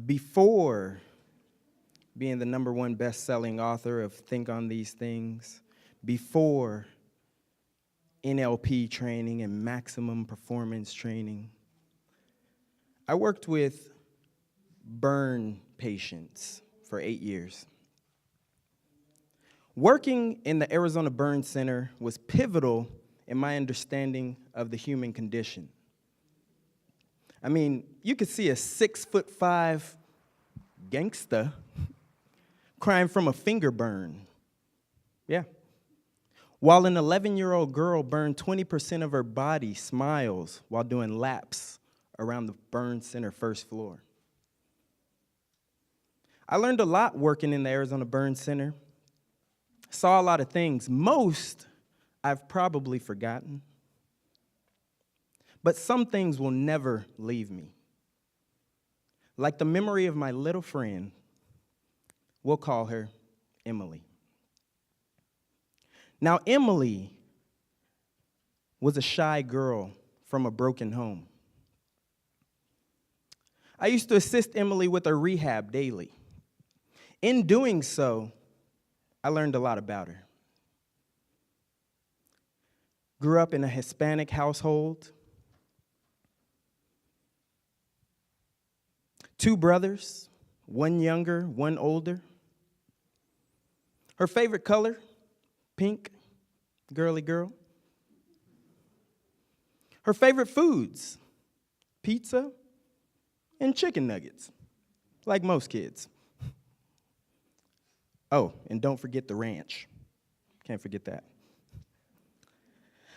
Before being the #1 best-selling author of Think on These Things, before NLP training and maximum performance training, I worked with burn patients for 8 years. Working in the Arizona Burn Center was pivotal in my understanding of the human condition. I mean, you could see a 6'5" gangster crying from a finger burn. Yeah. While an 11-year-old girl burned 20% of her body smiles while doing laps around the burn center first floor. I learned a lot working in the Arizona Burn Center. Saw a lot of things. Most I've probably forgotten. But some things will never leave me. Like the memory of my little friend, we'll call her Emily. Now, Emily was a shy girl from a broken home. I used to assist Emily with her rehab daily. In doing so, I learned a lot about her. Grew up in a Hispanic household. 2 brothers, 1 younger, 1 older. Her favorite color, pink, girly girl. Her favorite foods, pizza and chicken nuggets, like most kids. Oh, and don't forget the ranch. Can't forget that.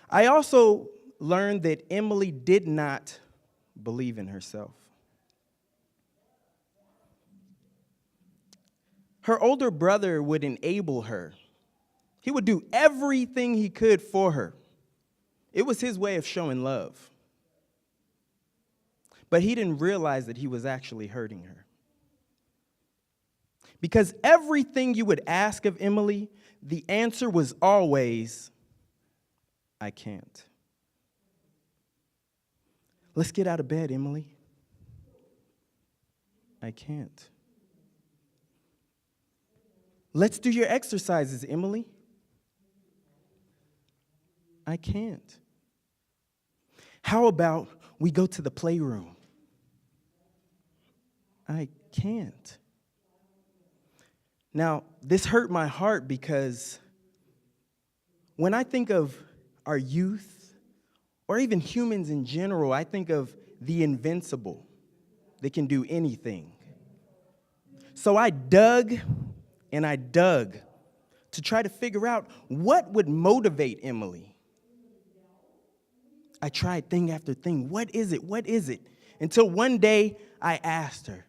I also learned that Emily did not believe in herself. Her older brother would enable her. He would do everything he could for her. It was his way of showing love. But he didn't realize that he was actually hurting her. Because everything you would ask of Emily, the answer was always, I can't. Let's get out of bed, Emily. I can't. Let's do your exercises, Emily. I can't. How about we go to the playroom? I can't. Now, this hurt my heart because when I think of our youth, or even humans in general, I think of the invincible that can do anything. So I dug and I dug to try to figure out what would motivate Emily. I tried thing after thing. What is it? What is it? Until one day I asked her,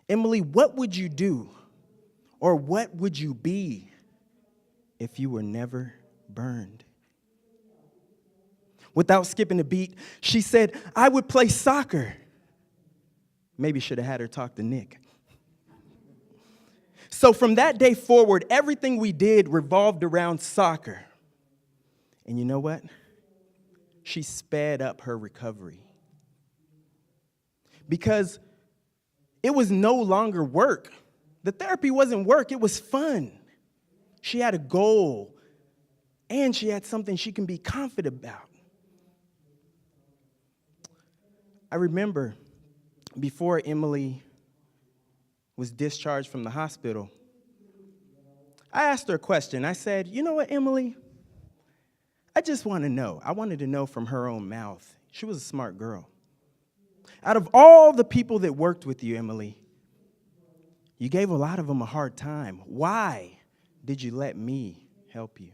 Emily, what would you do? Or what would you be if you were never burned? Without skipping a beat, she said, I would play soccer. Maybe should have had her talk to Nick. So from that day forward, everything we did revolved around soccer. And you know what? She sped up her recovery. Because it was no longer work. The therapy wasn't work, it was fun. She had a goal, and she had something she can be confident about. I remember before Emily was discharged from the hospital, I asked her a question. I said, you know what, Emily? I just want to know. I wanted to know from her own mouth. She was a smart girl. Out of all the people that worked with you, Emily, you gave a lot of them a hard time. Why did you let me help you?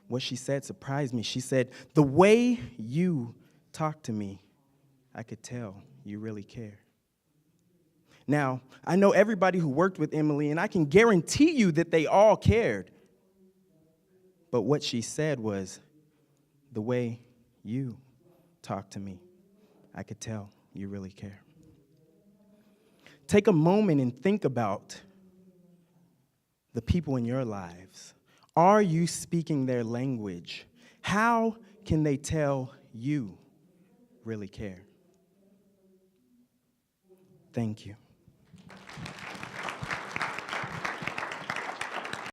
What she said surprised me. She said, the way you talk to me, I could tell you really care. Now, I know everybody who worked with Emily, and I can guarantee you that they all cared. But what she said was, the way you talk to me, I could tell you really care. Take a moment and think about the people in your lives. Are you speaking their language? How can they tell you really care? Thank you.